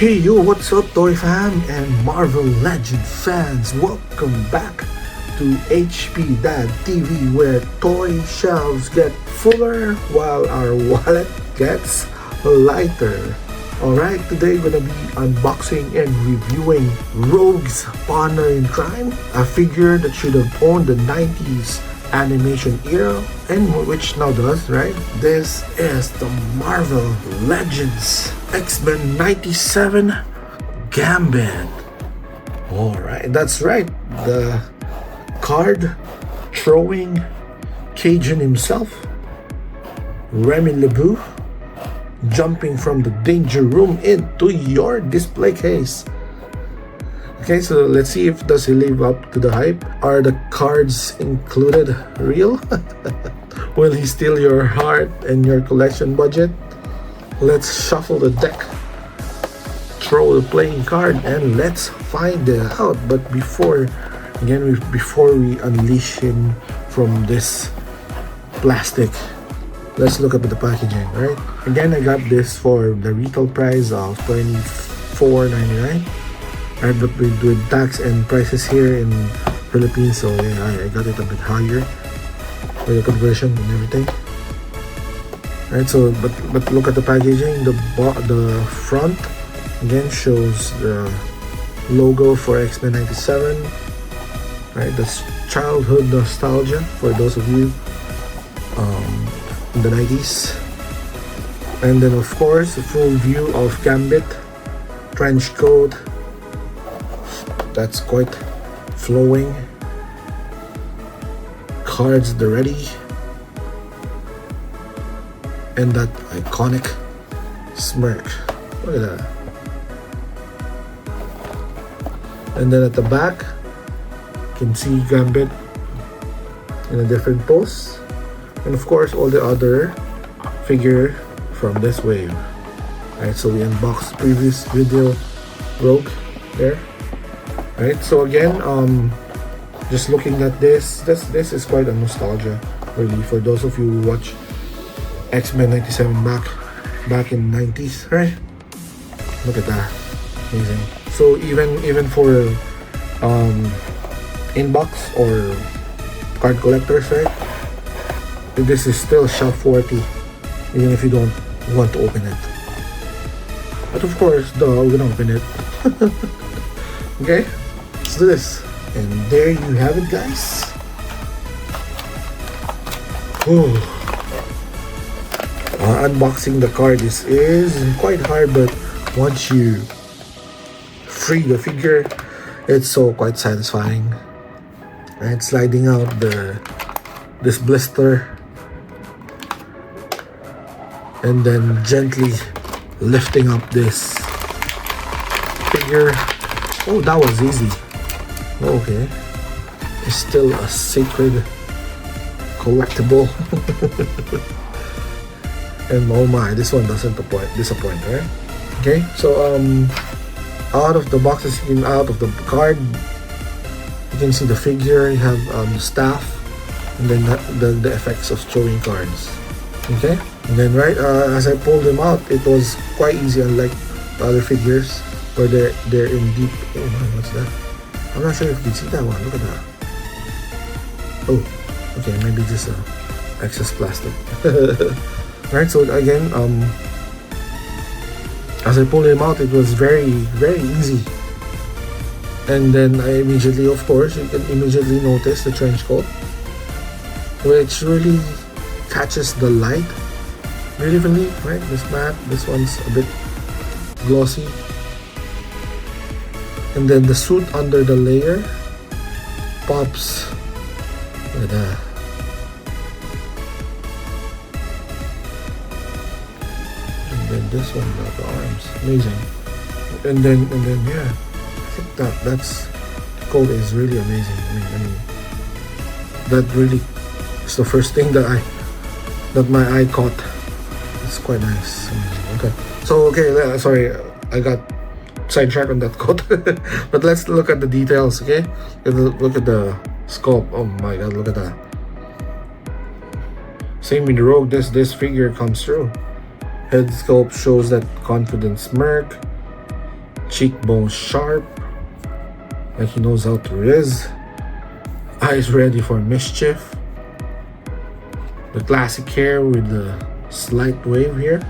Hey yo, what's up Toy Fam and Marvel Legend fans? Welcome back to HP Dad TV, where toy shelves get fuller while our wallet gets lighter. Alright, today we're gonna be unboxing and reviewing Rogue's Partner in Crime, a figure that should have owned the 90s animation era and which now does, right? This is the Marvel Legends X-Men 97 Gambit. Alright, that's right. The card throwing Cajun himself, Remy LeBeau, jumping from the danger room into your display case. Okay, so let's see if does he live up to the hype. Are the cards included real? Will he steal your heart and your collection budget? Let's shuffle the deck, throw the playing card, and let's find it out. But before we unleash him from this plastic, let's look up at the packaging, right? Again, I got this for the retail price of $24.99. Right, but with tax and prices here in Philippines, so yeah, I got it a bit higher with the conversion and everything. Right, so but look at the packaging. The front again shows the logo for X-Men 97. Right, that's childhood nostalgia for those of you in the 90s. And then of course a full view of Gambit, trench coat. That's quite flowing. Cards the ready, and that iconic smirk. Look at that. And then at the back, you can see Gambit in a different pose, and of course all the other figure from this wave. Alright, so we unboxed previous video Rogue there. Right, so again, just looking at this is quite a nostalgia, really, for those of you who watch X-Men 97 back in the 90s, right? Look at that, amazing. So even for inbox or card collectors, right? This is still shelf worthy, even if you don't want to open it. But of course, we're gonna open it. Okay. Let's do this. And there you have it, guys. Unboxing the card is quite hard, but once you free the figure, it's so quite satisfying. Right, sliding out this blister and then gently lifting up this figure. Oh, that was easy. Okay, it's still a sacred collectible. And oh my, this one doesn't disappoint, right? Okay, so out of the boxes, out of the card, you can see the figure. You have the staff, and then the effects of throwing cards. Okay, and then right as I pulled them out, it was quite easy, unlike the other figures where they're in deep. Oh my, what's that? I'm not sure if you can see that one. Look at that. Oh, okay, maybe just excess plastic. Right, so again, as I pulled him out, it was very, very easy. And then I immediately, of course, you can immediately notice the trench coat, which really catches the light brilliantly, right? This matte, this one's a bit glossy. And then the suit under the layer pops. Look at that. And then this one, the arms, amazing. And then yeah, I think that's coat is really amazing. I mean, that really is the first thing that my eye caught. It's quite nice. Amazing. Okay, so sorry, I got sidetrack on that coat. But let's look at the details. Okay, look at the sculpt. Oh my god, look at that. Same with the Rogue, this figure comes through. Head sculpt shows that confident smirk. cheekbones sharp, like he knows how to riz. Eyes ready for mischief. The classic hair with the slight wave here,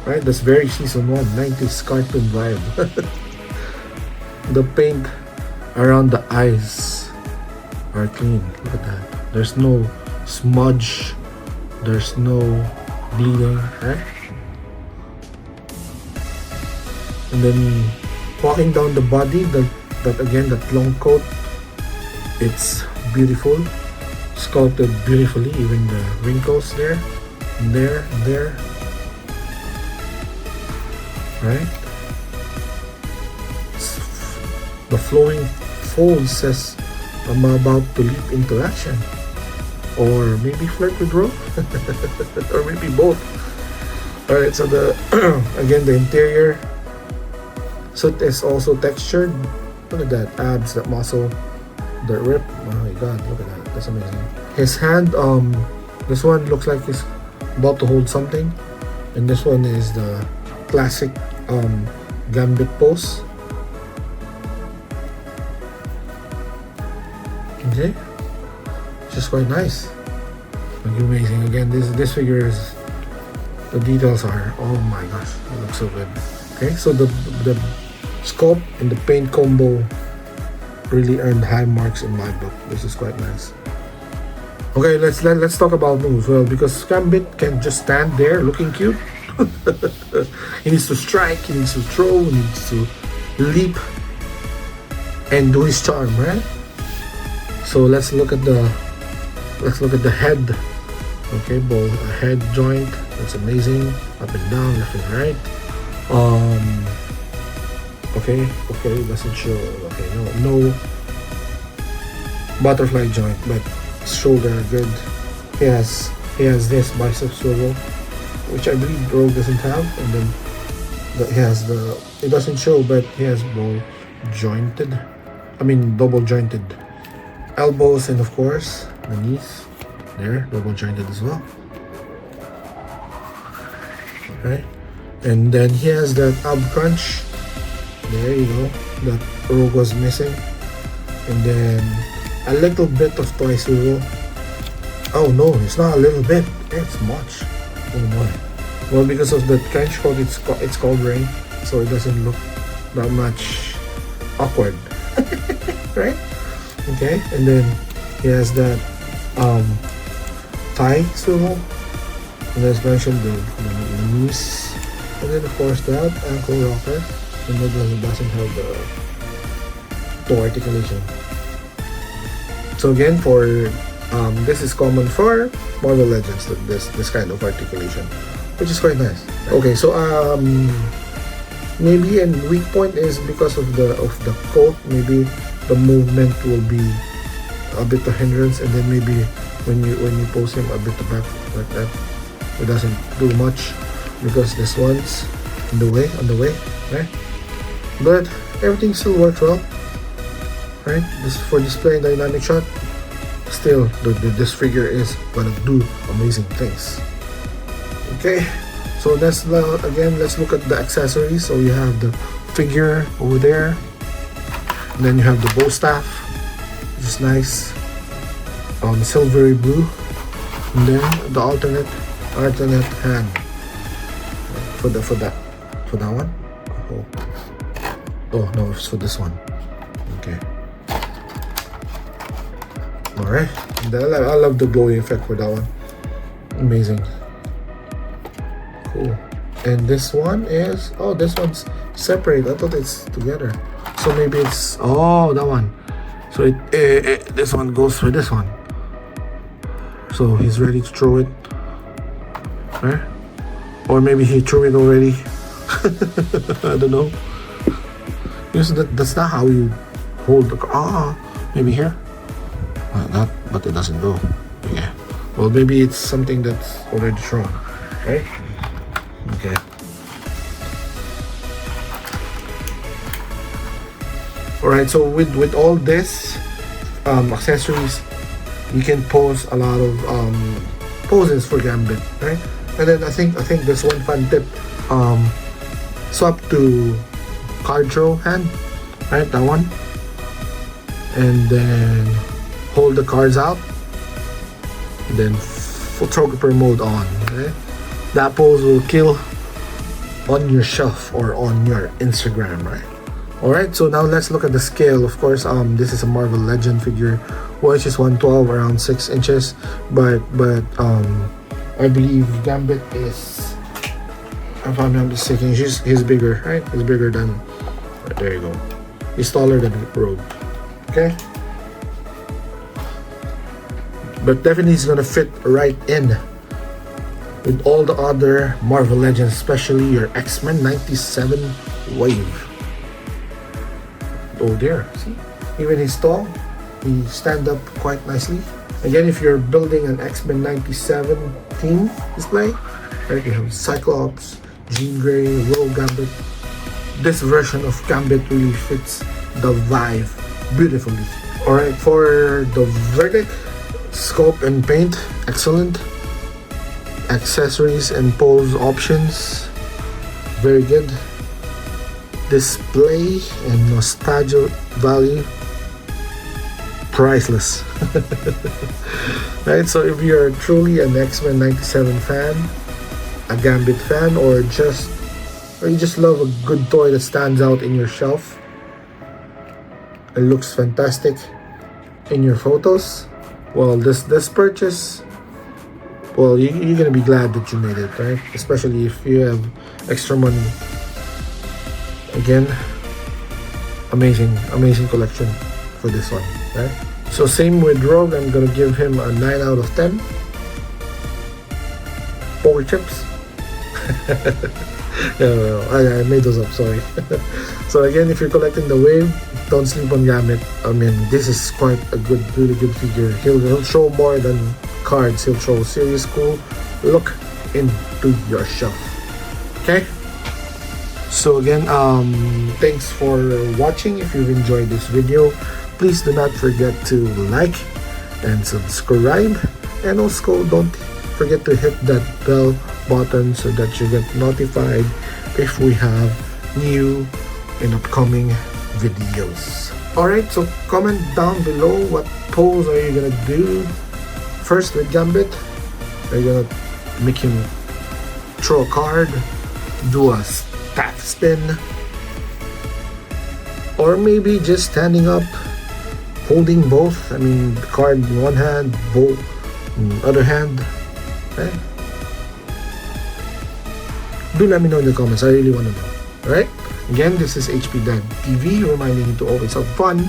right? That's very season 1 90s cartoon vibe. The paint around the eyes are clean. Look at that. There's no smudge, there's no bleeding, right? And then walking down the body, that again, that long coat, it's beautiful, sculpted beautifully. Even the wrinkles there, and there, and there, right? The flowing fold says I'm about to leap into action, or maybe flirt with rope, or maybe both. All right, so the again, the interior suit is also textured. Look at that, abs, that muscle, the rip. Oh my god, look at that, that's amazing. His hand, this one looks like he's about to hold something, and this one is the classic Gambit pose. Okay, just quite nice, like amazing. Again, this figure is, the details are, oh my gosh, it looks so good. Okay, so the sculpt and the paint combo really earned high marks in my book. This is quite nice. Okay, let's talk about moves. Well, because Gambit can just stand there looking cute. He needs to strike, he needs to throw, he needs to leap and do his charm, right? So let's look at the head. Okay, both a head joint, that's amazing, up and down, left and right. Okay, doesn't show. Okay, no butterfly joint, but shoulder good. He has this bicep swivel, which I believe Rogue doesn't have, and then it doesn't show, but he has double jointed elbows, and of course the knees there, double jointed as well. Okay, and then he has that ab crunch. There you go, that Rogue was missing, and then a little bit of toy swivel. Oh no, it's not a little bit, it's much. Oh my. Well, because of the trench coat, it's covering, so it doesn't look that much awkward. Right? Okay, and then he has that thigh swivel, and as mentioned, the knees, and then of course that ankle rocker, and it doesn't have the toe articulation. So again, for this is common for Marvel Legends, this kind of articulation, which is quite nice. Okay, so maybe a weak point is because of the coat. Maybe the movement will be a bit of hindrance, and then maybe when you pose him a bit back like that, it doesn't do much because this one's on the way, right? But everything still works well, right? This for display and dynamic shot. Still, this figure is gonna do amazing things. Okay, so let's look at the accessories. So you have the figure over there, and then you have the bow staff, which is nice, silvery blue, and then the alternate hand for that one. Oh no, it's for this one. Okay. Alright, I love the glowing effect for that one. Amazing. Cool. And this one is, this one's separate. I thought it's together. So maybe it's, that one. So this one goes for this one. So he's ready to throw it. Right? Or maybe he threw it already. I don't know. Because that's not how you hold the car. Maybe here. But it doesn't go. Yeah. Well, maybe it's something that's already thrown, right? Okay. All right. So with all this accessories, you can pose a lot of poses for Gambit, right? And then I think there's one fun tip. Swap to card throw hand, right? That one. And then hold the cards out. And then photographer mode on. Okay? That pose will kill on your shelf or on your Instagram, right? Alright, so now let's look at the scale. Of course, this is a Marvel Legend figure, which is 112, around 6 inches. But I believe Gambit is, if I'm not mistaken, he's bigger, right? He's bigger than, there you go. He's taller than Rogue, okay? But definitely he's gonna fit right in with all the other Marvel Legends, especially your X-Men 97 wave. Oh there, see? Even he's tall, he stand up quite nicely. Again, if you're building an X-Men 97 team display, right, you have Cyclops, Jean Grey, Rogue, Gambit. This version of Gambit really fits the vibe beautifully. Alright, for the verdict, sculpt and paint, excellent. Accessories and pose options, very good. Display and nostalgia value, priceless. Right, so if you're truly an X-Men 97 fan, a Gambit fan, or you just love a good toy that stands out in your shelf and looks fantastic in your photos, well, this purchase, well, you're gonna be glad that you made it, right? Especially if you have extra money. Again, amazing collection for this one, right? So same with Rogue, I'm gonna give him a 9 out of 10. Poker chips. Yeah, I made those up, sorry. So again, if you're collecting the wave, don't sleep on Gambit. I mean, this is quite a good, really good figure. He'll show more than cards. He'll show serious cool look into your shelf. Okay? So again, thanks for watching. If you've enjoyed this video, please do not forget to like and subscribe, and also don't forget to hit that bell button so that you get notified if we have new and upcoming videos. Alright, so comment down below what pose are you gonna do first with Gambit. Are you gonna make him throw a card, do a staff spin, or maybe just standing up holding both? I mean, the card in one hand, both in the other hand. Okay? Do let me know in the comments. I really want to know. Alright? Again, this is HP Dad TV, reminding you to always have fun,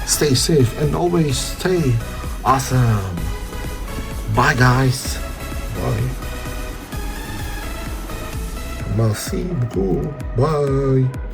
stay safe, and always stay awesome. Bye, guys. Bye. Merci beaucoup. Bye.